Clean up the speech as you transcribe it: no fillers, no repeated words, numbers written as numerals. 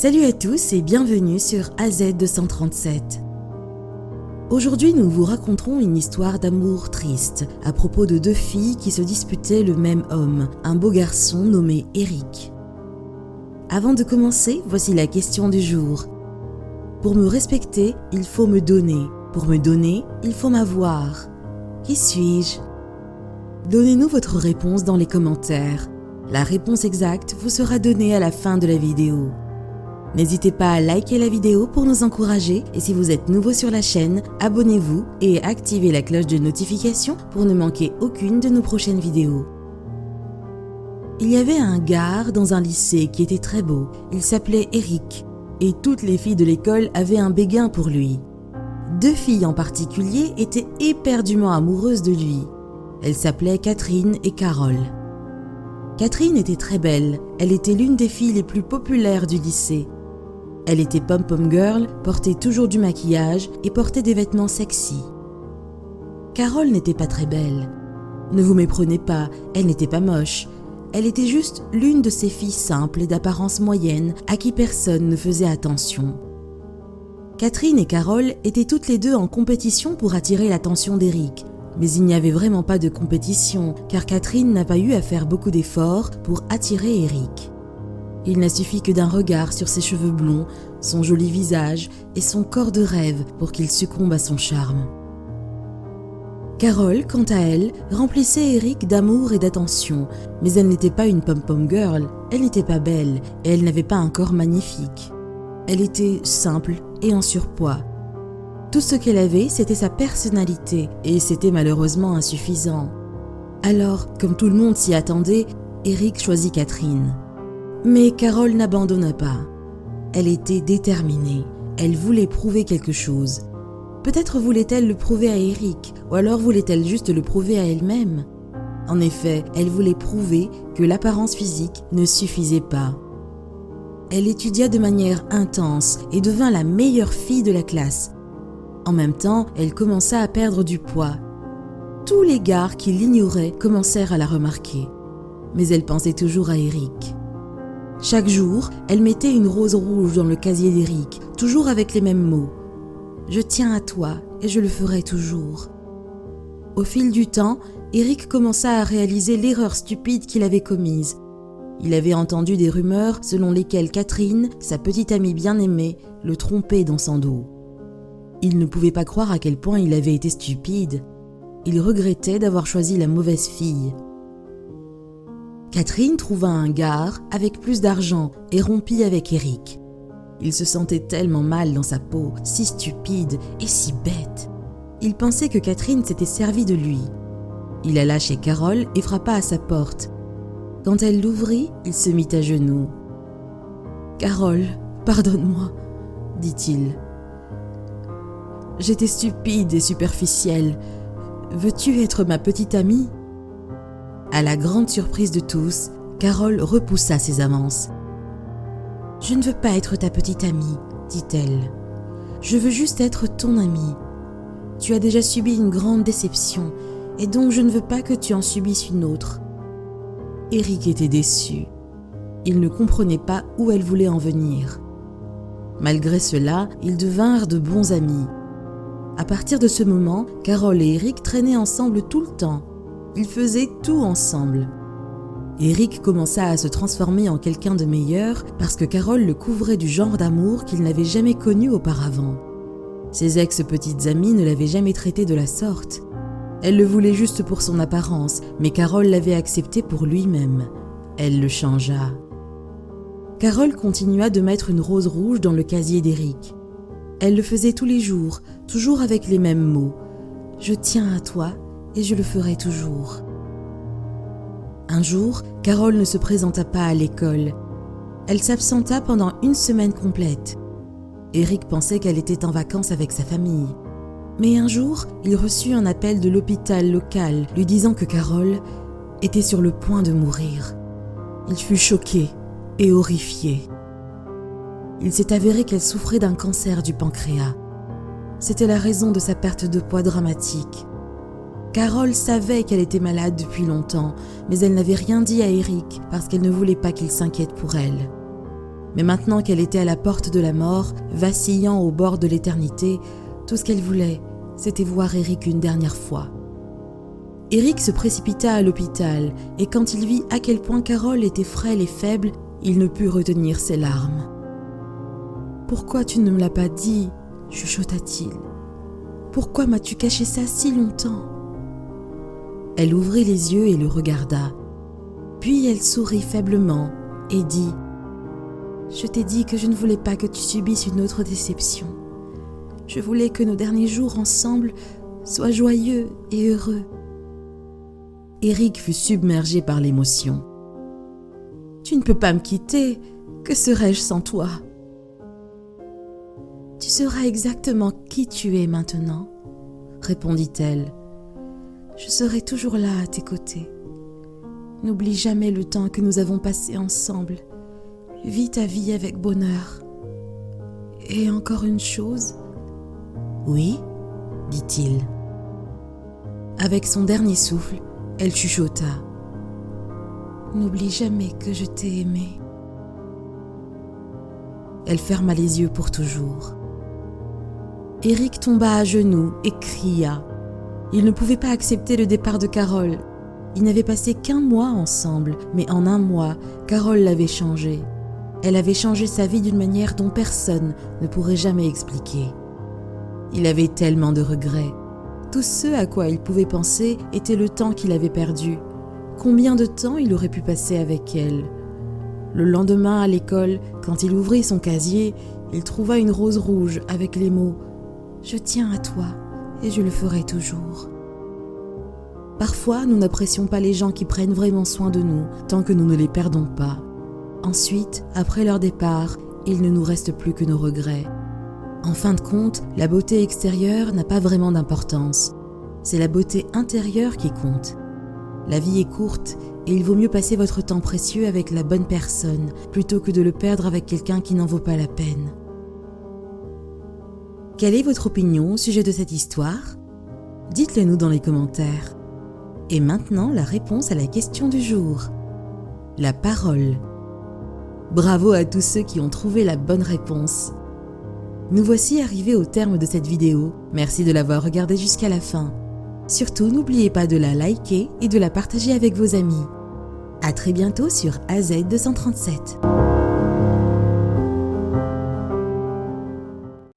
Salut à tous et bienvenue sur AZ237. Aujourd'hui, nous vous raconterons une histoire d'amour triste à propos de deux filles qui se disputaient le même homme, un beau garçon nommé Eric. Avant de commencer, voici la question du jour. Pour me respecter, il faut me donner. Pour me donner, il faut m'avoir. Qui suis-je ? Donnez-nous votre réponse dans les commentaires. La réponse exacte vous sera donnée à la fin de la vidéo. N'hésitez pas à liker la vidéo pour nous encourager et si vous êtes nouveau sur la chaîne, abonnez-vous et activez la cloche de notification pour ne manquer aucune de nos prochaines vidéos. Il y avait un gars dans un lycée qui était très beau. Il s'appelait Eric et toutes les filles de l'école avaient un béguin pour lui. Deux filles en particulier étaient éperdument amoureuses de lui. Elles s'appelaient Catherine et Carole. Catherine était très belle, elle était l'une des filles les plus populaires du lycée. Elle était pom-pom girl, portait toujours du maquillage et portait des vêtements sexy. Carole n'était pas très belle. Ne vous méprenez pas, elle n'était pas moche. Elle était juste l'une de ces filles simples et d'apparence moyenne à qui personne ne faisait attention. Catherine et Carole étaient toutes les deux en compétition pour attirer l'attention d'Eric. Mais il n'y avait vraiment pas de compétition, car Catherine n'a pas eu à faire beaucoup d'efforts pour attirer Eric. Il n'a suffi que d'un regard sur ses cheveux blonds, son joli visage et son corps de rêve pour qu'il succombe à son charme. Carole, quant à elle, remplissait Eric d'amour et d'attention, mais elle n'était pas une pom-pom girl, elle n'était pas belle et elle n'avait pas un corps magnifique. Elle était simple et en surpoids. Tout ce qu'elle avait, c'était sa personnalité, et c'était malheureusement insuffisant. Alors, comme tout le monde s'y attendait, Eric choisit Catherine. Mais Carole n'abandonna pas. Elle était déterminée, elle voulait prouver quelque chose. Peut-être voulait-elle le prouver à Eric, ou alors voulait-elle juste le prouver à elle-même. En effet, elle voulait prouver que l'apparence physique ne suffisait pas. Elle étudia de manière intense et devint la meilleure fille de la classe. En même temps, elle commença à perdre du poids. Tous les gars qui l'ignoraient commencèrent à la remarquer. Mais elle pensait toujours à Eric. Chaque jour, elle mettait une rose rouge dans le casier d'Eric, toujours avec les mêmes mots. « Je tiens à toi et je le ferai toujours. » Au fil du temps, Eric commença à réaliser l'erreur stupide qu'il avait commise. Il avait entendu des rumeurs selon lesquelles Catherine, sa petite amie bien-aimée, le trompait dans son dos. Il ne pouvait pas croire à quel point il avait été stupide. Il regrettait d'avoir choisi la mauvaise fille. Catherine trouva un gars avec plus d'argent et rompit avec Eric. Il se sentait tellement mal dans sa peau, si stupide et si bête. Il pensait que Catherine s'était servie de lui. Il alla chez Carole et frappa à sa porte. Quand elle l'ouvrit, il se mit à genoux. « Carole, pardonne-moi, » dit-il. « J'étais stupide et superficielle. Veux-tu être ma petite amie ?» À la grande surprise de tous, Carole repoussa ses avances. « Je ne veux pas être ta petite amie, » dit-elle. « Je veux juste être ton amie. Tu as déjà subi une grande déception, et donc je ne veux pas que tu en subisses une autre. » Eric était déçu. Il ne comprenait pas où elle voulait en venir. Malgré cela, ils devinrent de bons amis. À partir de ce moment, Carole et Eric traînaient ensemble tout le temps. Ils faisaient tout ensemble. Eric commença à se transformer en quelqu'un de meilleur parce que Carole le couvrait du genre d'amour qu'il n'avait jamais connu auparavant. Ses ex-petites amies ne l'avaient jamais traité de la sorte. Elle le voulait juste pour son apparence, mais Carole l'avait accepté pour lui-même. Elle le changea. Carole continua de mettre une rose rouge dans le casier d'Eric. Elle le faisait tous les jours, toujours avec les mêmes mots. « Je tiens à toi et je le ferai toujours. » Un jour, Carole ne se présenta pas à l'école. Elle s'absenta pendant 1 semaine complète. Eric pensait qu'elle était en vacances avec sa famille. Mais un jour, il reçut un appel de l'hôpital local lui disant que Carole était sur le point de mourir. Il fut choqué et horrifié. Il s'est avéré qu'elle souffrait d'un cancer du pancréas. C'était la raison de sa perte de poids dramatique. Carole savait qu'elle était malade depuis longtemps, mais elle n'avait rien dit à Eric parce qu'elle ne voulait pas qu'il s'inquiète pour elle. Mais maintenant qu'elle était à la porte de la mort, vacillant au bord de l'éternité, tout ce qu'elle voulait, c'était voir Eric une dernière fois. Eric se précipita à l'hôpital et quand il vit à quel point Carole était frêle et faible, il ne put retenir ses larmes. « Pourquoi tu ne me l'as pas dit ?» chuchota-t-il. « Pourquoi m'as-tu caché ça si longtemps ?» Elle ouvrit les yeux et le regarda. Puis elle sourit faiblement et dit « Je t'ai dit que je ne voulais pas que tu subisses une autre déception. Je voulais que nos derniers jours ensemble soient joyeux et heureux. » Eric fut submergé par l'émotion. « Tu ne peux pas me quitter. Que serais-je sans toi ?» « Tu sauras exactement qui tu es maintenant, » répondit-elle. « Je serai toujours là à tes côtés. N'oublie jamais le temps que nous avons passé ensemble. Vis ta vie avec bonheur. Et encore une chose. »« Oui, » dit-il. Avec son dernier souffle, elle chuchota. « N'oublie jamais que je t'ai aimé. » Elle ferma les yeux pour toujours. Eric tomba à genoux et cria. Il ne pouvait pas accepter le départ de Carole. Ils n'avaient passé qu'1 mois ensemble, mais en 1 mois, Carole l'avait changé. Elle avait changé sa vie d'une manière dont personne ne pourrait jamais expliquer. Il avait tellement de regrets. Tout ce à quoi il pouvait penser était le temps qu'il avait perdu. Combien de temps il aurait pu passer avec elle ? Le lendemain à l'école, quand il ouvrit son casier, il trouva une rose rouge avec les mots « Je tiens à toi et je le ferai toujours ». Parfois, nous n'apprécions pas les gens qui prennent vraiment soin de nous tant que nous ne les perdons pas. Ensuite, après leur départ, il ne nous reste plus que nos regrets. En fin de compte, la beauté extérieure n'a pas vraiment d'importance. C'est la beauté intérieure qui compte. La vie est courte et il vaut mieux passer votre temps précieux avec la bonne personne plutôt que de le perdre avec quelqu'un qui n'en vaut pas la peine. Quelle est votre opinion au sujet de cette histoire ? Dites-le nous dans les commentaires. Et maintenant, la réponse à la question du jour. La parole. Bravo à tous ceux qui ont trouvé la bonne réponse. Nous voici arrivés au terme de cette vidéo. Merci de l'avoir regardée jusqu'à la fin. Surtout, n'oubliez pas de la liker et de la partager avec vos amis. À très bientôt sur AZ237.